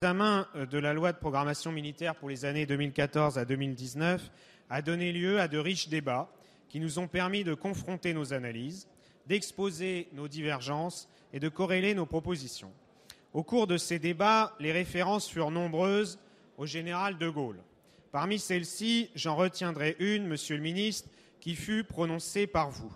L'examen de la loi de programmation militaire pour les années 2014 à 2019 a donné lieu à de riches débats qui nous ont permis de confronter nos analyses, d'exposer nos divergences et de corréler nos propositions. Au cours de ces débats, les références furent nombreuses au général de Gaulle. Parmi celles-ci, j'en retiendrai une, Monsieur le ministre, qui fut prononcée par vous.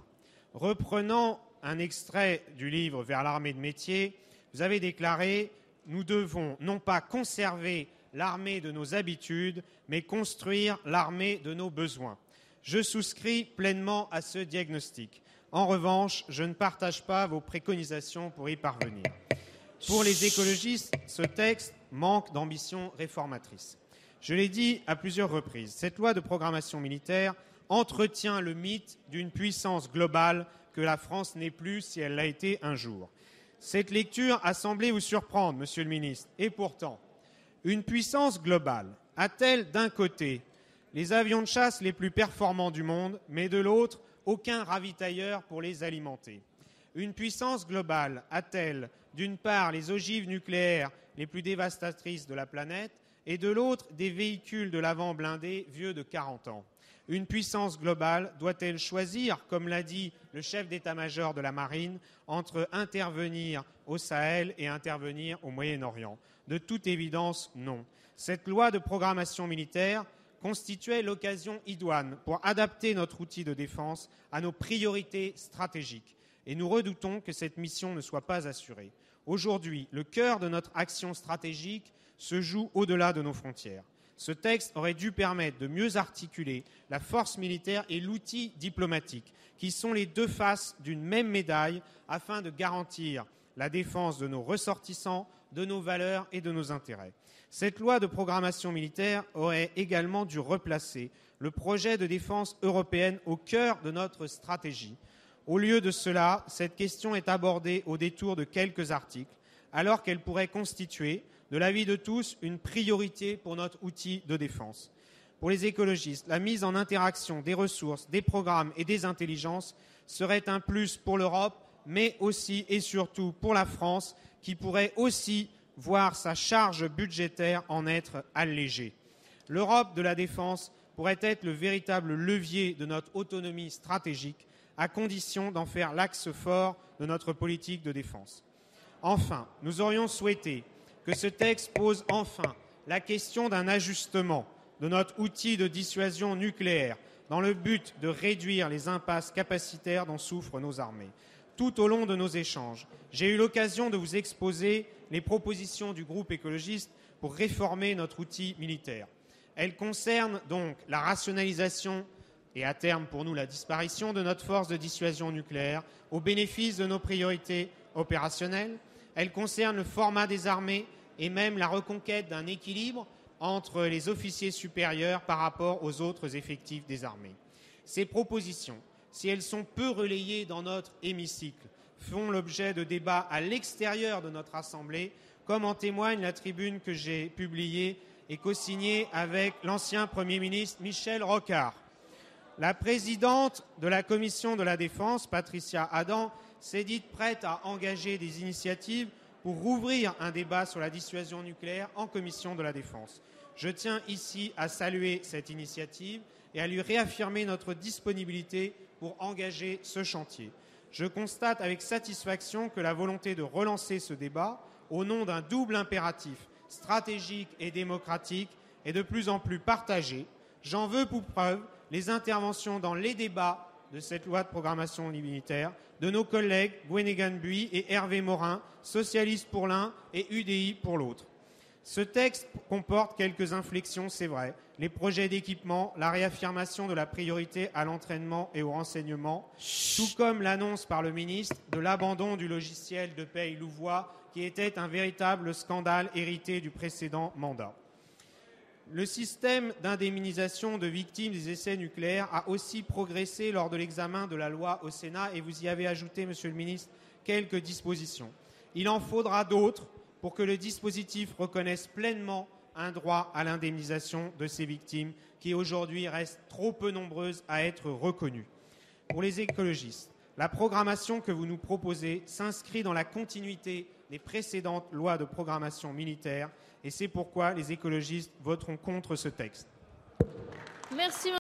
Reprenant un extrait du livre « Vers l'armée de métier », vous avez déclaré « Nous devons non pas conserver l'armée de nos habitudes, mais construire l'armée de nos besoins ». Je souscris pleinement à ce diagnostic. En revanche, je ne partage pas vos préconisations pour y parvenir. Pour les écologistes, ce texte manque d'ambition réformatrice. Je l'ai dit à plusieurs reprises, cette loi de programmation militaire entretient le mythe d'une puissance globale que la France n'est plus si elle l'a été un jour. Cette lecture a semblé vous surprendre, Monsieur le ministre. Et pourtant, une puissance globale a-t-elle d'un côté les avions de chasse les plus performants du monde, mais de l'autre, aucun ravitailleur pour les alimenter? Une puissance globale a-t-elle d'une part les ogives nucléaires les plus dévastatrices de la planète et de l'autre des véhicules de l'avant blindés vieux de 40 ans? Une puissance globale doit-elle choisir, comme l'a dit le chef d'état-major de la Marine, entre intervenir au Sahel et intervenir au Moyen-Orient? De toute évidence, non. Cette loi de programmation militaire constituait l'occasion idoine pour adapter notre outil de défense à nos priorités stratégiques. Et nous redoutons que cette mission ne soit pas assurée. Aujourd'hui, le cœur de notre action stratégique se joue au-delà de nos frontières. Ce texte aurait dû permettre de mieux articuler la force militaire et l'outil diplomatique, qui sont les deux faces d'une même médaille, afin de garantir la défense de nos ressortissants, de nos valeurs et de nos intérêts. Cette loi de programmation militaire aurait également dû replacer le projet de défense européenne au cœur de notre stratégie. Au lieu de cela, cette question est abordée au détour de quelques articles, alors qu'elle pourrait constituer, de l'avis de tous, une priorité pour notre outil de défense. Pour les écologistes, la mise en interaction des ressources, des programmes et des intelligences serait un plus pour l'Europe, mais aussi et surtout pour la France, qui pourrait aussi voir sa charge budgétaire en être allégée. L'Europe de la défense pourrait être le véritable levier de notre autonomie stratégique, à condition d'en faire l'axe fort de notre politique de défense. Enfin, nous aurions souhaité que ce texte pose enfin la question d'un ajustement de notre outil de dissuasion nucléaire dans le but de réduire les impasses capacitaires dont souffrent nos armées. Tout au long de nos échanges, j'ai eu l'occasion de vous exposer les propositions du groupe écologiste pour réformer notre outil militaire. Elles concernent donc la rationalisation et à terme pour nous la disparition de notre force de dissuasion nucléaire au bénéfice de nos priorités opérationnelles. Elle concerne le format des armées et même la reconquête d'un équilibre entre les officiers supérieurs par rapport aux autres effectifs des armées. Ces propositions, si elles sont peu relayées dans notre hémicycle, font l'objet de débats à l'extérieur de notre Assemblée, comme en témoigne la tribune que j'ai publiée et co-signée avec l'ancien Premier ministre Michel Rocard. La présidente de la Commission de la Défense, Patricia Adam, s'est dite prête à engager des initiatives pour rouvrir un débat sur la dissuasion nucléaire en Commission de la Défense. Je tiens ici à saluer cette initiative et à lui réaffirmer notre disponibilité pour engager ce chantier. Je constate avec satisfaction que la volonté de relancer ce débat, au nom d'un double impératif stratégique et démocratique, est de plus en plus partagée. J'en veux pour preuve les interventions dans les débats de cette loi de programmation militaire de nos collègues Gwenegan Buy et Hervé Morin, socialistes pour l'un et UDI pour l'autre. Ce texte comporte quelques inflexions, c'est vrai. Les projets d'équipement, la réaffirmation de la priorité à l'entraînement et au renseignement, tout comme l'annonce par le ministre de l'abandon du logiciel de paye Louvois, qui était un véritable scandale hérité du précédent mandat. Le système d'indemnisation de victimes des essais nucléaires a aussi progressé lors de l'examen de la loi au Sénat et vous y avez ajouté, Monsieur le ministre, quelques dispositions. Il en faudra d'autres pour que le dispositif reconnaisse pleinement un droit à l'indemnisation de ces victimes qui aujourd'hui restent trop peu nombreuses à être reconnues. Pour les écologistes, la programmation que vous nous proposez s'inscrit dans la continuité des précédentes lois de programmation militaire. Et c'est pourquoi les écologistes voteront contre ce texte. Merci.